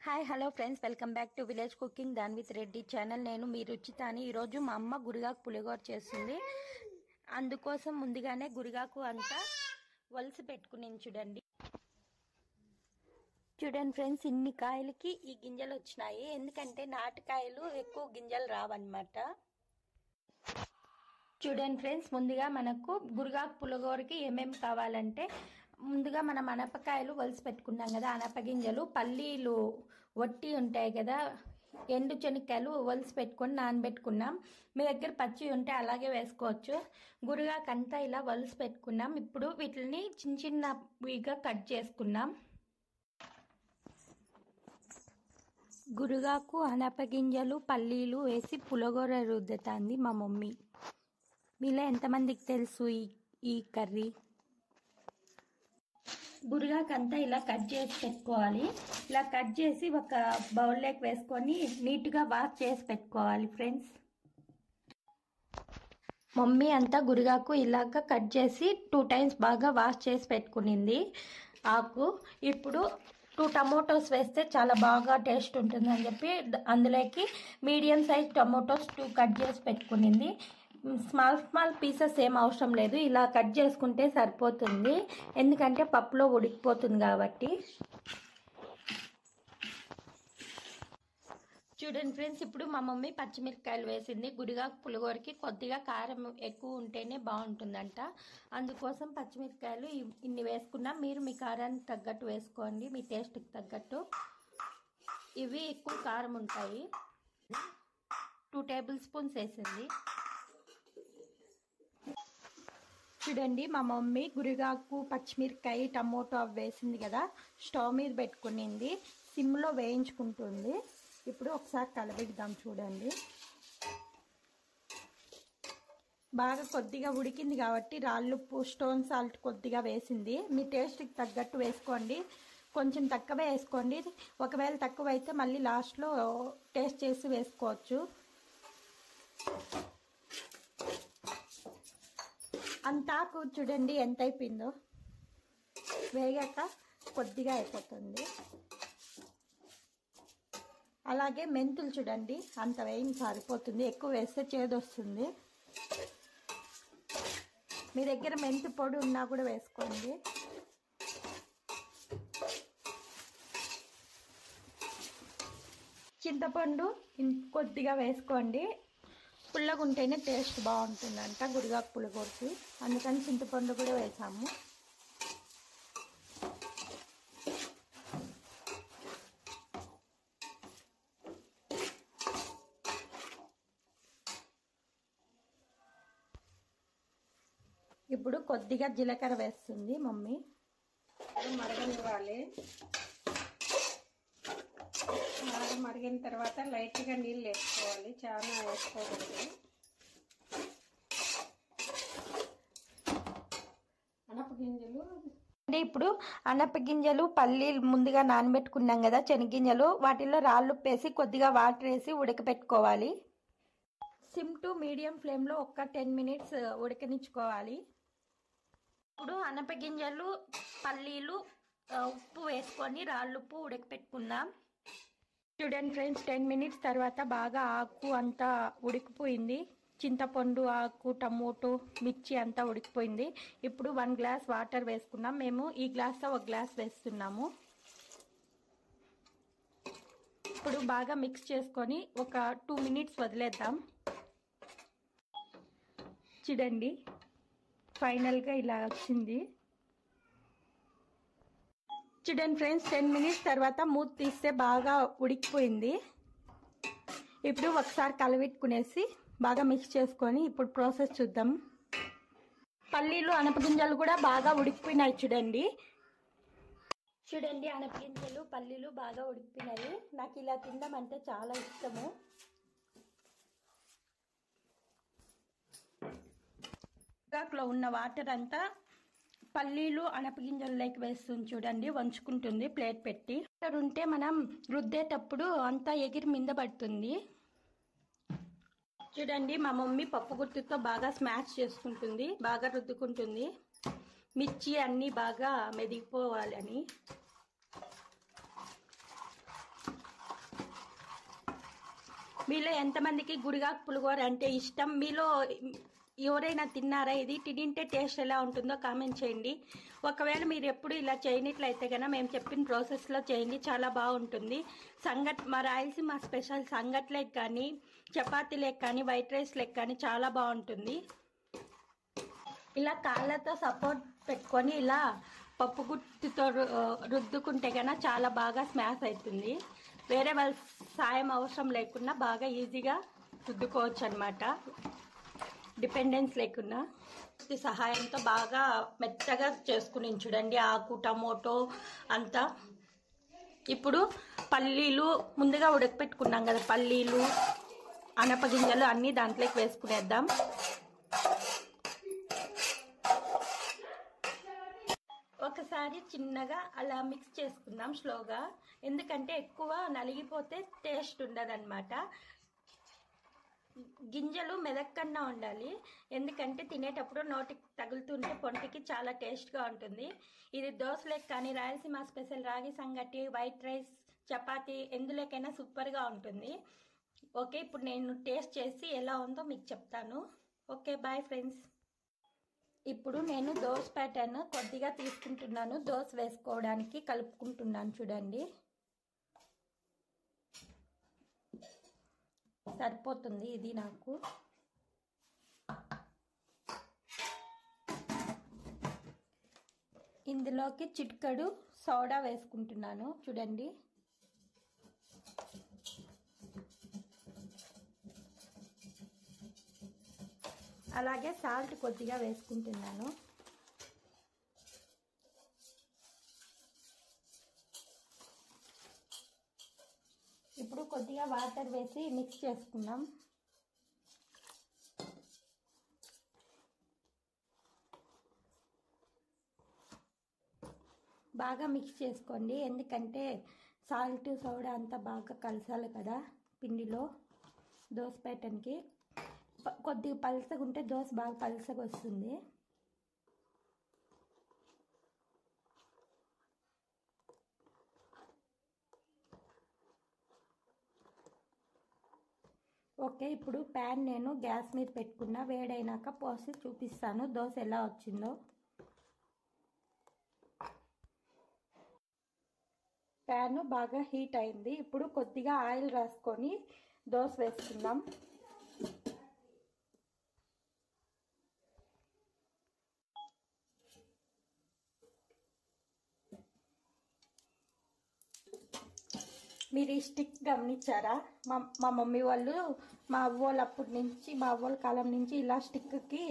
Hi hello friends, welcome back to village cooking than with Reddy channel. నేను మీ రుచితాని. ఈరోజు మా అమ్మ గురిగాకు పులిగోర చేస్తుంది. అందుకోసం ముందుగానే గురిగాకు అంతా వలసి పెట్టుకుని చూడండి ఫ్రెండ్స్, ఇన్ని కాయలకి ఈ గింజలు వచ్చినాయి. ఎందుకంటే నాటుకాయలు ఎక్కువ గింజలు రావన్నమాట. చూడండి ఫ్రెండ్స్, ముందుగా మనకు గురిగాకు పులిగోరకి ఏమేమి కావాలంటే, ముందుగా మనం అనపకాయలు వలసి పెట్టుకున్నాం కదా, అనపగింజలు, పల్లీలు వట్టి ఉంటాయి కదా, ఎండు శనక్కాయలు వలసి పెట్టుకొని నానబెట్టుకున్నాం. మీ దగ్గర పచ్చి ఉంటే అలాగే వేసుకోవచ్చు. గురిగాకు అంతా ఇలా వలసి పెట్టుకున్నాం. ఇప్పుడు వీటిని చిన్న చిన్నవిగా కట్ చేసుకున్నాం. గురిగాకు, అనపగింజలు, పల్లీలు వేసి పులిగోర రుద్దుతుంది మా మమ్మీ. మీలో ఎంతమందికి తెలుసు ఈ కర్రీ? గురిగాకు అంతా ఇలా కట్ చేసి పెట్టుకోవాలి. ఇలా కట్ చేసి ఒక బౌల్లోకి వేసుకొని నీట్గా వాష్ చేసి పెట్టుకోవాలి ఫ్రెండ్స్. మమ్మీ అంతా గురిగాకు ఇలాగ కట్ చేసి 2 times బాగా వాష్ చేసి పెట్టుకునింది ఆకు. ఇప్పుడు 2 టమోటోస్ వేస్తే చాలా బాగా టేస్ట్ ఉంటుందని చెప్పి అందులోకి మీడియం సైజ్ టమోటోస్ 2 కట్ చేసి పెట్టుకునింది. స్మాల్ పీసెస్ ఏం అవసరం లేదు, ఇలా కట్ చేసుకుంటే సరిపోతుంది. ఎందుకంటే పప్పులో ఉడికిపోతుంది కాబట్టి. చూడండి ఫ్రెండ్స్, ఇప్పుడు మా మమ్మీ పచ్చిమిరపకాయలు వేసింది. గురిగాకు పులిగోరకి కొద్దిగా కారం ఎక్కువ ఉంటేనే బాగుంటుందంట. అందుకోసం పచ్చిమిరపకాయలు ఇన్ని వేసుకున్నాం. మీరు మీ కారానికి తగ్గట్టు వేసుకోండి, మీ టేస్ట్కి తగ్గట్టు. ఇవి ఎక్కువ కారం ఉంటాయి. 2 tablespoons వేసింది. చూడండి, మా మమ్మీ గురిగాకు, పచ్చిమిరకాయ, టమోటో అవి వేసింది కదా, స్టవ్ మీద పెట్టుకునింది. సిమ్లో వేయించుకుంటుంది. ఇప్పుడు ఒకసారి కలబెడదాం. చూడండి, బాగా కొద్దిగా ఉడికింది కాబట్టి రాళ్ళుప్పు, స్టోన్ సాల్ట్ కొద్దిగా వేసింది. మీ టేస్ట్కి తగ్గట్టు వేసుకోండి, కొంచెం తక్కువే వేసుకోండి. ఒకవేళ తక్కువ అయితే మళ్ళీ లాస్ట్లో టేస్ట్ చేసి వేసుకోవచ్చు. అంతా చూడండి ఎంత అయిపోయిందో, వేగాక కొద్దిగా అయిపోతుంది. అలాగే మెంతులు చూడండి, అంత వేయించి సరిపోతుంది. ఎక్కువ వేస్తే చేదు వస్తుంది. మీ దగ్గర మెంతి పొడి ఉన్నా కూడా వేసుకోండి. చింతపండు కొద్దిగా వేసుకోండి, పుల్లగా ఉంటేనే టేస్ట్ బాగుంటుందంట గురిగాకు పులిగోరకి. అందుకని చింతపండు కూడా వేసాము. ఇప్పుడు కొద్దిగా జీలకర్ర వేస్తుంది మమ్మీ. మరగనివ్వాలి. బాగా మరిగిన తర్వాత లైట్గా నీళ్ళు వేసుకోవాలి, చాలా వేసుకోకూడదు. అనపగింజలు అంటే ఇప్పుడు అనపగింజలు, పల్లీలు ముందుగా నానబెట్టుకున్నాం కదా, శనగింజలు, వాటిల్లో రాళ్ళుప్పు వేసి కొద్దిగా వాటర్ వేసి ఉడకపెట్టుకోవాలి. సిమ్ టు మీడియం ఫ్లేమ్లో ఒక 10 minutes ఉడకనిచ్చుకోవాలి. ఇప్పుడు అనపగింజలు, పల్లీలు, ఉప్పు వేసుకొని రాళ్ళుప్పు ఉడకపెట్టుకుందాం. చూడండి ఫ్రెండ్స్, 10 minutes తర్వాత బాగా ఆకు అంతా ఉడికిపోయింది. చింతపండు, ఆకు, టమోటో, మిర్చి అంతా ఉడికిపోయింది. ఇప్పుడు 1 glass వాటర్ వేసుకున్నాం. మేము ఈ గ్లాస్తో 1 glass వేస్తున్నాము. ఇప్పుడు బాగా మిక్స్ చేసుకొని ఒక 2 minutes వదిలేద్దాం. చూడండి, ఫైనల్గా ఇలా వచ్చింది. చూడండి ఫ్రెండ్స్, 10 minutes తర్వాత మూత తీస్తే బాగా ఉడికిపోయింది. ఇప్పుడు ఒకసారి కలబెట్టుకునేసి బాగా మిక్స్ చేసుకొని ఇప్పుడు ప్రాసెస్ చూద్దాం. పల్లీలు, అనపగింజలు కూడా బాగా ఉడికిపోయినాయి. చూడండి, అనపగింజలు, పల్లీలు బాగా ఉడికిపోయినాయి. నాకు ఇలా తినడం అంటే చాలా ఇష్టము. గురిగాకులో ఉన్న వాటర్ అంతా పల్లీలు, అనపగింజల్లోకి వేస్తుంది. చూడండి, వంచుకుంటుంది ప్లేట్ పెట్టి. వాటర్ ఉంటే మనం రుద్దేటప్పుడు అంతా ఎగిరి మీద పడుతుంది. చూడండి, మా మమ్మీ పప్పు గుత్తితో బాగా స్మాష్ చేసుకుంటుంది, బాగా రుద్దుకుంటుంది. మిర్చి అన్నీ బాగా మెదిగిపోవాలని. మీలో ఎంతమందికి గుడిగాకు పులిహోర అంటే ఇష్టం? మీలో ఎవరైనా తిన్నారా? ఇది తింటే టేస్ట్ ఎలా ఉంటుందో కామెంట్ చేయండి. ఒకవేళ మీరు ఎప్పుడు ఇలా చేయనట్లయితే కనుక మేము చెప్పిన ప్రాసెస్లో చేయండి, చాలా బాగుంటుంది. మా రాయలసీమ స్పెషల్ సంగట్లేక్ కానీ, చపాతీలేక్ కానీ, వైట్ రైస్లేక్ కానీ చాలా బాగుంటుంది. ఇలా కాళ్ళతో సపోర్ట్ పెట్టుకొని ఇలా పప్పు గుత్తితో రుద్దుకుంటే కనుక చాలా బాగా స్మాష్ అవుతుంది. వేరే వాళ్ళ సాయం అవసరం లేకుండా బాగా ఈజీగా రుద్దుకోవచ్చు అనమాట, డిపెండెన్స్ లేకుండా. సహాయంతో బాగా మెత్తగా చేసుకుని చూడండి ఆకు, టమోటో అంతా. ఇప్పుడు పల్లీలు ముందుగా ఉడకపెట్టుకున్నాం కదా, పల్లీలు, అనపగింజలు అన్నీ దాంట్లోకి వేసుకునేద్దాం. ఒకసారి చిన్నగా అలా మిక్స్ చేసుకుందాం స్లోగా, ఎందుకంటే ఎక్కువ నలిగిపోతే టేస్ట్ ఉండదన్నమాట. గింజలు మెదక్కన్నా ఉండాలి, ఎందుకంటే తినేటప్పుడు నోటికి తగులుతుంటే పొంటికి చాలా టేస్ట్గా ఉంటుంది. ఇది దోశలేక్ కానీ, రాయలసీమ స్పెషల్ రాగి సంగటి, వైట్ రైస్, చపాతీ ఎందులోకైనా సూపర్గా ఉంటుంది. ఓకే, ఇప్పుడు నేను టేస్ట్ చేసి ఎలా ఉందో మీకు చెప్తాను. Okay, bye friends. ఇప్పుడు నేను దోశ ప్యాటర్న్ కొద్దిగా తీసుకుంటున్నాను, దోశ వేసుకోవడానికి కలుపుకుంటున్నాను. చూడండి, సరిపోతుంది ఇది నాకు. ఇందులోకి చిటికెడు సోడా వేసుకుంటున్నాను. చూడండి, అలాగే సాల్ట్ కొద్దిగా వేసుకుంటున్నాను. ఇప్పుడు కొద్దిగా వాటర్ వేసి మిక్స్ చేసుకుందాం. బాగా మిక్స్ చేసుకోండి, ఎందుకంటే సాల్ట్, సోడా అంతా బాగా కలసాలి కదా పిండిలో. దోశ ప్యాటర్న్కి కొద్దిగా పలసగా ఉంటే దోశ బాగా పలసగా వస్తుంది. ఓకే, ఇప్పుడు ప్యాన్ నేను గ్యాస్ మీద పెట్టుకున్నా, వేడైనాక పోసి చూపిస్తాను దోశ ఎలా వచ్చిందో. ప్యాన్ బాగా హీట్ అయింది. ఇప్పుడు కొద్దిగా ఆయిల్ రాసుకొని దోశ వేసుకుందాం. మీరు ఈ స్టిక్ గమనించారా? మా మమ్మీ వాళ్ళు, మా అవ్వోళ్ళు అప్పటి నుంచి, మా అవ్వోళ్ళ కాలం నుంచి ఇలా స్టిక్కి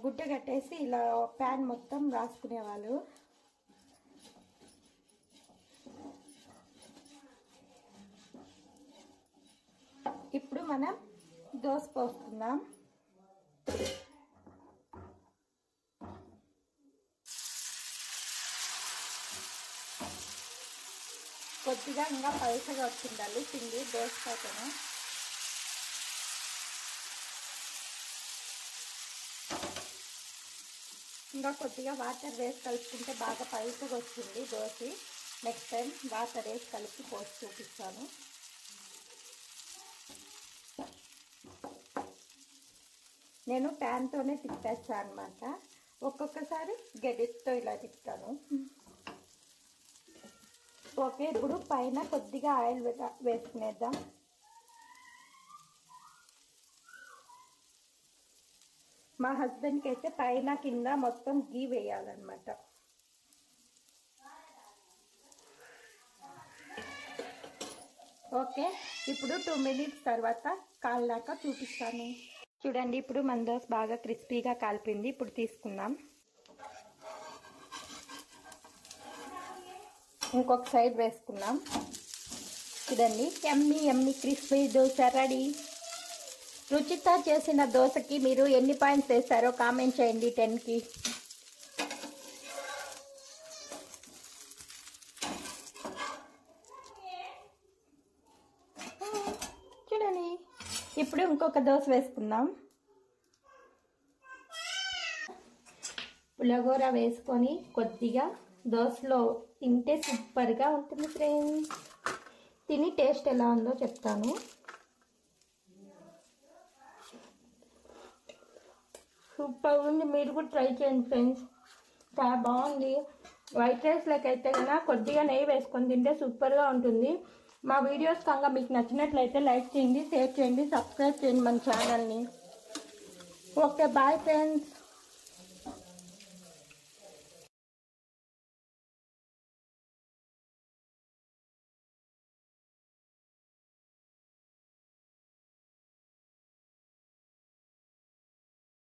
గుడ్డ కట్టేసి ఇలా ప్యాన్ మొత్తం రాసుకునేవాళ్ళు. ఇప్పుడు మనం దోశ పోసుకుందాం. కొద్దిగా ఇంకా పలుచగా వచ్చిండాలి పిండి దోశ ప్యాటర్న్. ఇంకా కొద్దిగా వాటర్ వేసి కలుపుకుంటే బాగా పలుచగా వస్తుంది దోశ. నెక్స్ట్ టైం వాటర్ వేసి కలిపి పోసి చూపిస్తాను. నేను ప్యాన్తోనే తిప్పేస్తాను అనమాట, ఒక్కొక్కసారి గెడితో ఇలా తిప్పుతాను. ఓకే, ఇప్పుడు పైన కొద్దిగా ఆయిల్ వేసుకునేద్దాం. మా హస్బెండ్కి అయితే పైన కింద మొత్తం గీ వేయాలన్నమాట. ఓకే, ఇప్పుడు 2 మినిట్స్ తర్వాత కాలినాక చూపిస్తాను. చూడండి, ఇప్పుడు మన దోశ బాగా క్రిస్పీగా కాలిపోయింది. ఇప్పుడు తీసుకుందాం. ఇంకొక సైడ్ వేసుకుందాం. చూడండి, యమ్మీ యమ్మీ క్రిస్పీ దోశ రెడీ. రుచిత చేసిన దోశకి మీరు ఎన్ని పాయింట్స్ వేస్తారో కామెంట్ చేయండి 10కి. చూడండి, ఇప్పుడు ఇంకొక దోశ వేసుకుందాం. పులిహోర వేసుకొని కొద్దిగా దోశలో తింటే సూపర్గా ఉంటుంది ఫ్రెండ్స్. తిని టేస్ట్ ఎలా ఉందో చెప్తాను. సూపర్ ఉంది. మీరు కూడా ట్రై చేయండి ఫ్రెండ్స్, చాలా బాగుంది. వైట్ రైస్లోకి అయితే కనుక కొద్దిగా నెయ్యి వేసుకొని తింటే సూపర్గా ఉంటుంది. మా వీడియోస్ కనుక మీకు నచ్చినట్లయితే లైక్ చేయండి, షేర్ చేయండి, సబ్స్క్రైబ్ చేయండి మన ఛానల్ని. Okay, bye friends.